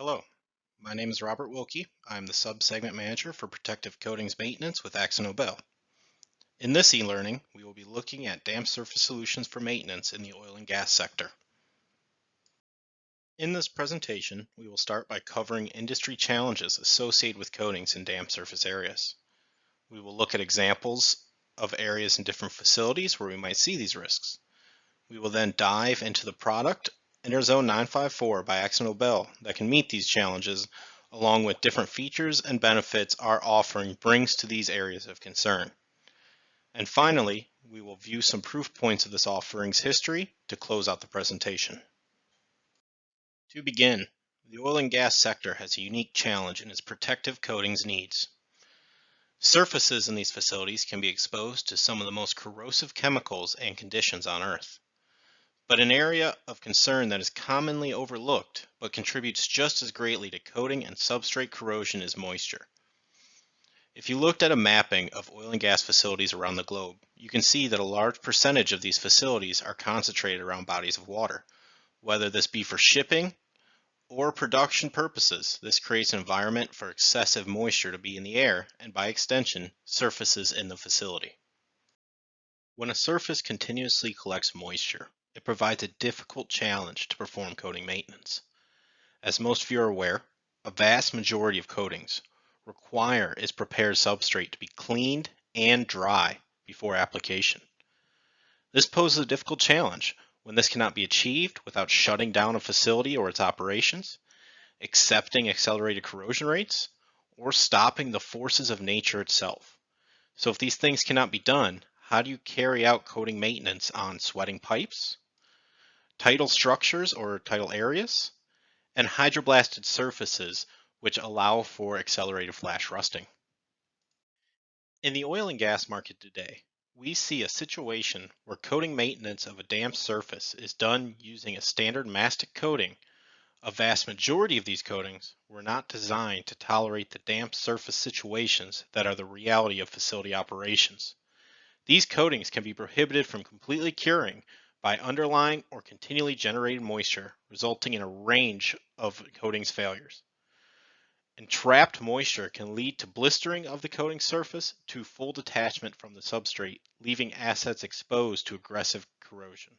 Hello, my name is Robert Wilkie. I'm the Sub-Segment Manager for Protective Coatings Maintenance with AkzoNobel. In this e-learning, we will be looking at damp surface solutions for maintenance in the oil and gas sector. In this presentation, we will start by covering industry challenges associated with coatings in damp surface areas. We will look at examples of areas in different facilities where we might see these risks. We will then dive into the product Innerzone 954 by AkzoNobel that can meet these challenges, along with different features and benefits our offering brings to these areas of concern. And finally, we will view some proof points of this offering's history to close out the presentation. To begin, the oil and gas sector has a unique challenge in its protective coatings needs. Surfaces in these facilities can be exposed to some of the most corrosive chemicals and conditions on Earth. But an area of concern that is commonly overlooked but contributes just as greatly to coating and substrate corrosion is moisture. If you looked at a mapping of oil and gas facilities around the globe, you can see that a large percentage of these facilities are concentrated around bodies of water. Whether this be for shipping or production purposes, this creates an environment for excessive moisture to be in the air and, by extension, surfaces in the facility. When a surface continuously collects moisture, it provides a difficult challenge to perform coating maintenance. As most of you are aware, a vast majority of coatings require its prepared substrate to be cleaned and dry before application. This poses a difficult challenge when this cannot be achieved without shutting down a facility or its operations, accepting accelerated corrosion rates, or stopping the forces of nature itself. So if these things cannot be done, how do you carry out coating maintenance on sweating pipes, tidal structures or tidal areas, and hydroblasted surfaces which allow for accelerated flash rusting? In the oil and gas market today, we see a situation where coating maintenance of a damp surface is done using a standard mastic coating. A vast majority of these coatings were not designed to tolerate the damp surface situations that are the reality of facility operations. These coatings can be prohibited from completely curing by underlying or continually generated moisture, resulting in a range of coatings failures. Entrapped moisture can lead to blistering of the coating surface to full detachment from the substrate, leaving assets exposed to aggressive corrosion.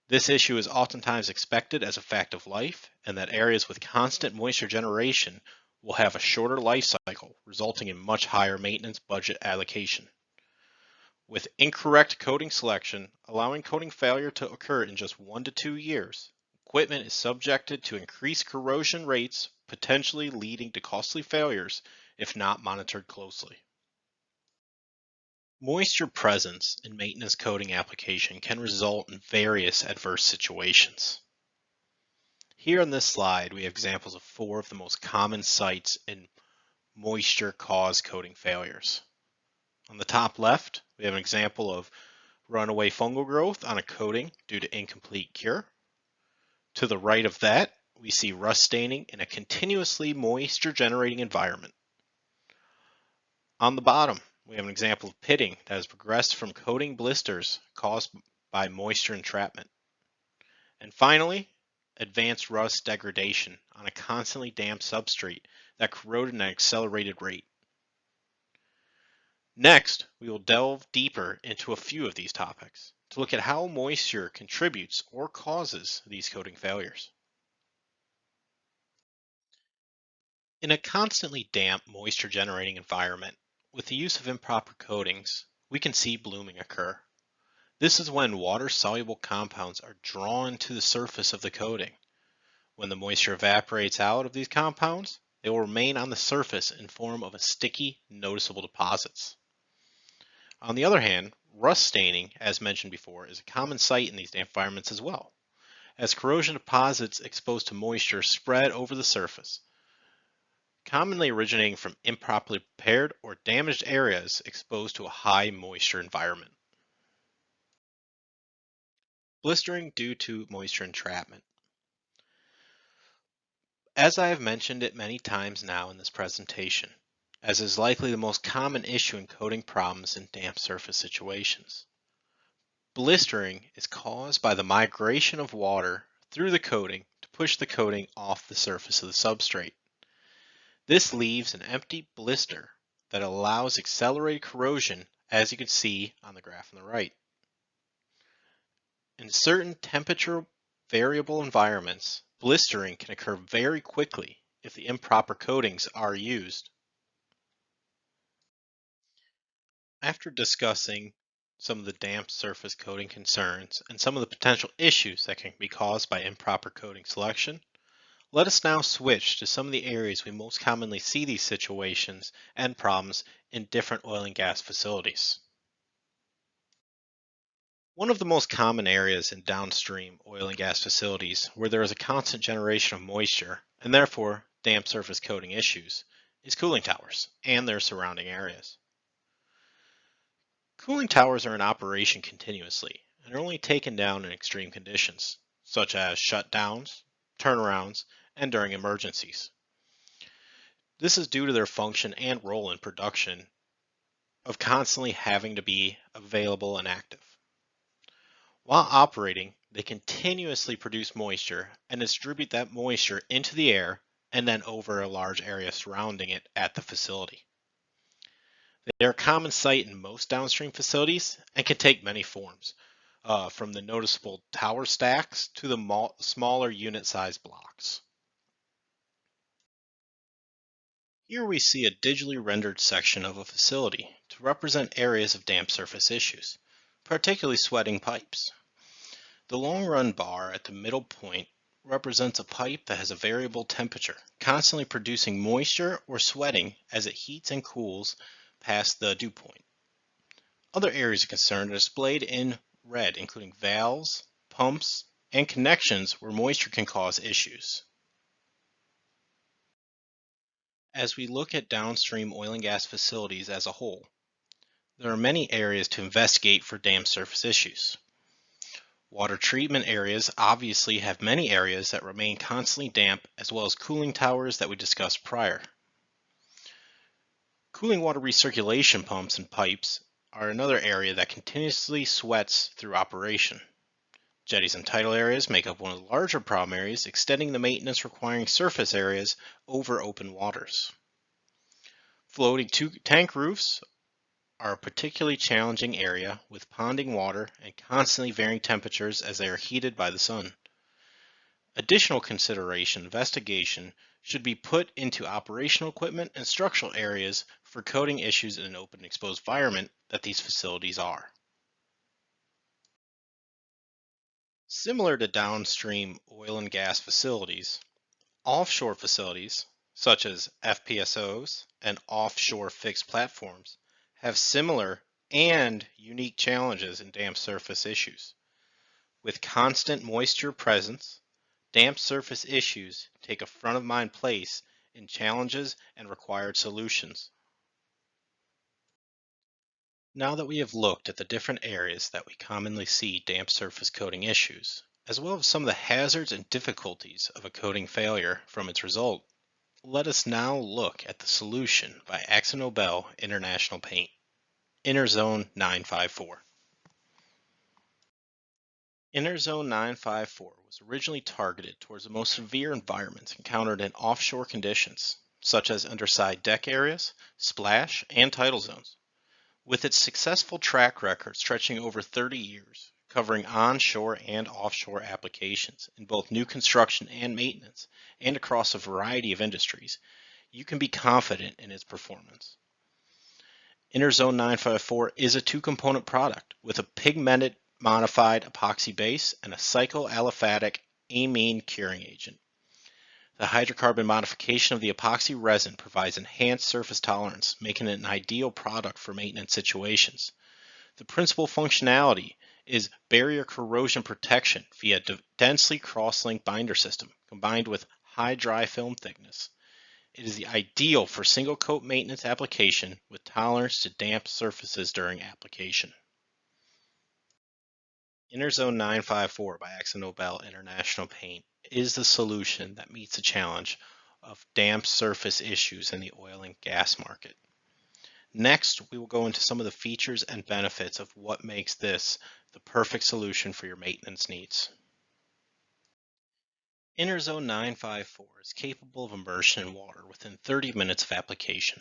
This issue is oftentimes expected as a fact of life, and that areas with constant moisture generation will have a shorter life cycle, resulting in much higher maintenance budget allocation. With incorrect coating selection, allowing coating failure to occur in just 1 to 2 years, equipment is subjected to increased corrosion rates, potentially leading to costly failures if not monitored closely. Moisture presence in maintenance coating application can result in various adverse situations. Here on this slide, we have examples of 4 of the most common sites in moisture-caused coating failures. On the top left, we have an example of runaway fungal growth on a coating due to incomplete cure. To the right of that, we see rust staining in a continuously moisture-generating environment. On the bottom, we have an example of pitting that has progressed from coating blisters caused by moisture entrapment. And finally, advanced rust degradation on a constantly damp substrate that corroded at an accelerated rate. Next, we will delve deeper into a few of these topics to look at how moisture contributes or causes these coating failures. In a constantly damp, moisture-generating environment, with the use of improper coatings, we can see blooming occur. This is when water-soluble compounds are drawn to the surface of the coating. When the moisture evaporates out of these compounds, they will remain on the surface in form of a sticky, noticeable deposits. On the other hand, rust staining, as mentioned before, is a common sight in these damp environments as well, as corrosion deposits exposed to moisture spread over the surface, commonly originating from improperly prepared or damaged areas exposed to a high moisture environment. Blistering due to moisture entrapment. As I have mentioned it many times now in this presentation, as is likely the most common issue in coating problems in damp surface situations. Blistering is caused by the migration of water through the coating to push the coating off the surface of the substrate. This leaves an empty blister that allows accelerated corrosion, as you can see on the graph on the right. In certain temperature variable environments, blistering can occur very quickly if the improper coatings are used. After discussing some of the damp surface coating concerns and some of the potential issues that can be caused by improper coating selection, let us now switch to some of the areas we most commonly see these situations and problems in different oil and gas facilities. One of the most common areas in downstream oil and gas facilities where there is a constant generation of moisture and therefore damp surface coating issues is cooling towers and their surrounding areas. Cooling towers are in operation continuously and are only taken down in extreme conditions, such as shutdowns, turnarounds, and during emergencies. This is due to their function and role in production of constantly having to be available and active. While operating, they continuously produce moisture and distribute that moisture into the air and then over a large area surrounding it at the facility. They are a common sight in most downstream facilities and can take many forms, from the noticeable tower stacks to the smaller unit-sized blocks. Here we see a digitally rendered section of a facility to represent areas of damp surface issues, particularly sweating pipes. The long run bar at the middle point represents a pipe that has a variable temperature, constantly producing moisture or sweating as it heats and cools past the dew point. Other areas of concern are displayed in red, including valves, pumps, and connections where moisture can cause issues. As we look at downstream oil and gas facilities as a whole, there are many areas to investigate for damp surface issues. Water treatment areas obviously have many areas that remain constantly damp, as well as cooling towers that we discussed prior. Cooling water recirculation pumps and pipes are another area that continuously sweats through operation. Jetties and tidal areas make up one of the larger problem areas, extending the maintenance requiring surface areas over open waters. Floating tank roofs are a particularly challenging area with ponding water and constantly varying temperatures as they are heated by the sun. Additional consideration investigation should be put into operational equipment and structural areas for coating issues in an open exposed environment that these facilities are. Similar to downstream oil and gas facilities, offshore facilities, such as FPSOs and offshore fixed platforms, have similar and unique challenges in damp surface issues. With constant moisture presence, damp surface issues take a front of mind place in challenges and required solutions. Now that we have looked at the different areas that we commonly see damp surface coating issues, as well as some of the hazards and difficulties of a coating failure from its result, let us now look at the solution by AkzoNobel International Paint, Innerzone 954. Innerzone 954 was originally targeted towards the most severe environments encountered in offshore conditions, such as underside deck areas, splash, and tidal zones. With its successful track record stretching over 30 years, covering onshore and offshore applications in both new construction and maintenance, and across a variety of industries, you can be confident in its performance. Innerzone 954 is a two-component product with a pigmented modified epoxy base and a cycloaliphatic amine curing agent. The hydrocarbon modification of the epoxy resin provides enhanced surface tolerance, making it an ideal product for maintenance situations. The principal functionality is barrier corrosion protection via densely cross-linked binder system combined with high dry film thickness. It is the ideal for single coat maintenance application with tolerance to damp surfaces during application. Innerzone 954 by AkzoNobel International Paint is the solution that meets the challenge of damp surface issues in the oil and gas market. Next, we will go into some of the features and benefits of what makes this the perfect solution for your maintenance needs. Innerzone 954 is capable of immersion in water within 30 minutes of application.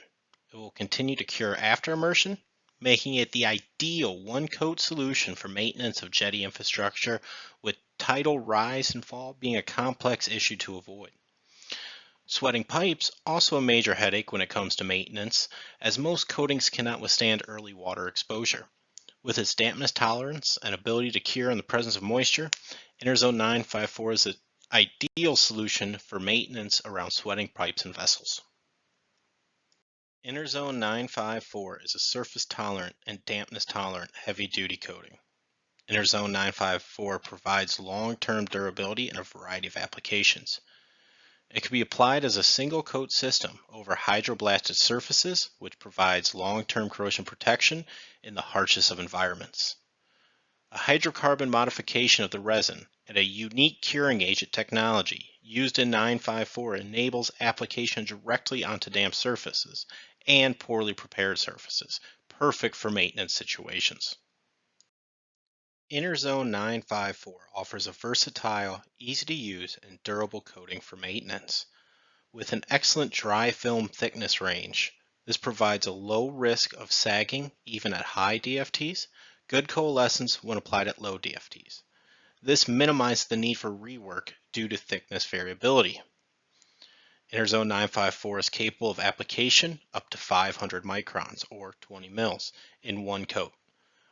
It will continue to cure after immersion, making it the ideal one-coat solution for maintenance of jetty infrastructure, with tidal rise and fall being a complex issue to avoid. Sweating pipes, also a major headache when it comes to maintenance, as most coatings cannot withstand early water exposure. With its dampness tolerance and ability to cure in the presence of moisture, Innerzone 954 is an ideal solution for maintenance around sweating pipes and vessels. Innerzone 954 is a surface-tolerant and dampness-tolerant heavy-duty coating. Innerzone 954 provides long-term durability in a variety of applications. It can be applied as a single coat system over hydroblasted surfaces, which provides long-term corrosion protection in the harshest of environments. A hydrocarbon modification of the resin and a unique curing agent technology used in 954 enables application directly onto damp surfaces and poorly prepared surfaces, perfect for maintenance situations. Innerzone 954 offers a versatile, easy-to-use, and durable coating for maintenance. With an excellent dry film thickness range, this provides a low risk of sagging even at high DFTs, good coalescence when applied at low DFTs. This minimizes the need for rework due to thickness variability. Innerzone 954 is capable of application up to 500 microns or 20 mils in one coat,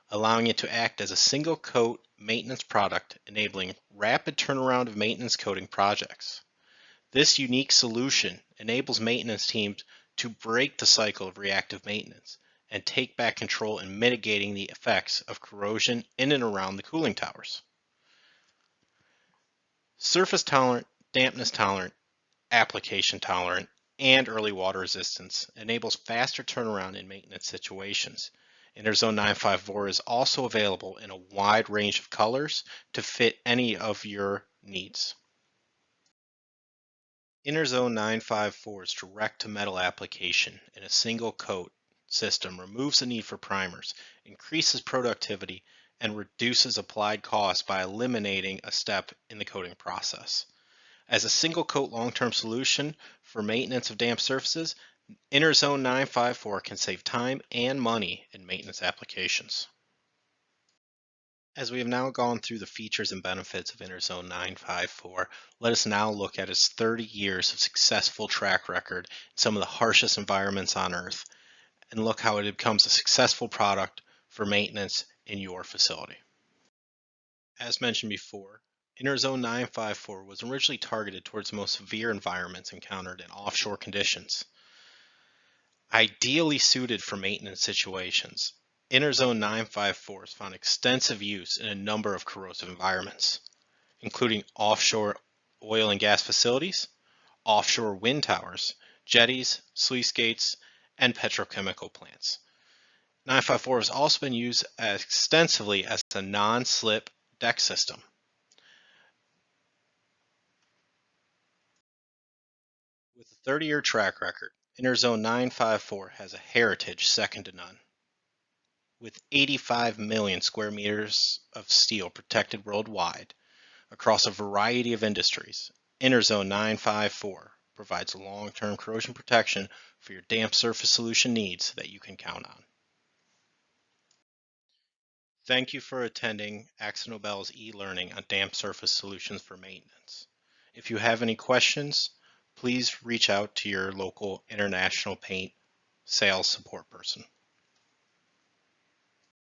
allowing it to act as a single coat maintenance product, enabling rapid turnaround of maintenance coating projects. This unique solution enables maintenance teams to break the cycle of reactive maintenance and take back control in mitigating the effects of corrosion in and around the cooling towers. Surface tolerant, dampness tolerant, application tolerant, and early water resistance enables faster turnaround in maintenance situations. Innerzone 954 is also available in a wide range of colors to fit any of your needs. Innerzone 954's direct-to-metal application in a single coat system removes the need for primers, increases productivity, and reduces applied costs by eliminating a step in the coating process. As a single coat long-term solution for maintenance of damp surfaces, Innerzone 954 can save time and money in maintenance applications. As we have now gone through the features and benefits of Innerzone 954, let us now look at its 30 years of successful track record in some of the harshest environments on Earth, and look how it becomes a successful product for maintenance in your facility. As mentioned before, Innerzone 954 was originally targeted towards the most severe environments encountered in offshore conditions. Ideally suited for maintenance situations, Innerzone 954 has found extensive use in a number of corrosive environments, including offshore oil and gas facilities, offshore wind towers, jetties, sluice gates, and petrochemical plants. 954 has also been used extensively as a non-slip deck system. With a 30-year track record, Innerzone 954 has a heritage second to none. With 85 million square meters of steel protected worldwide across a variety of industries, Innerzone 954 provides long-term corrosion protection for your damp surface solution needs that you can count on. Thank you for attending AkzoNobel's e-learning on damp surface solutions for maintenance. If you have any questions, please reach out to your local International Paint sales support person.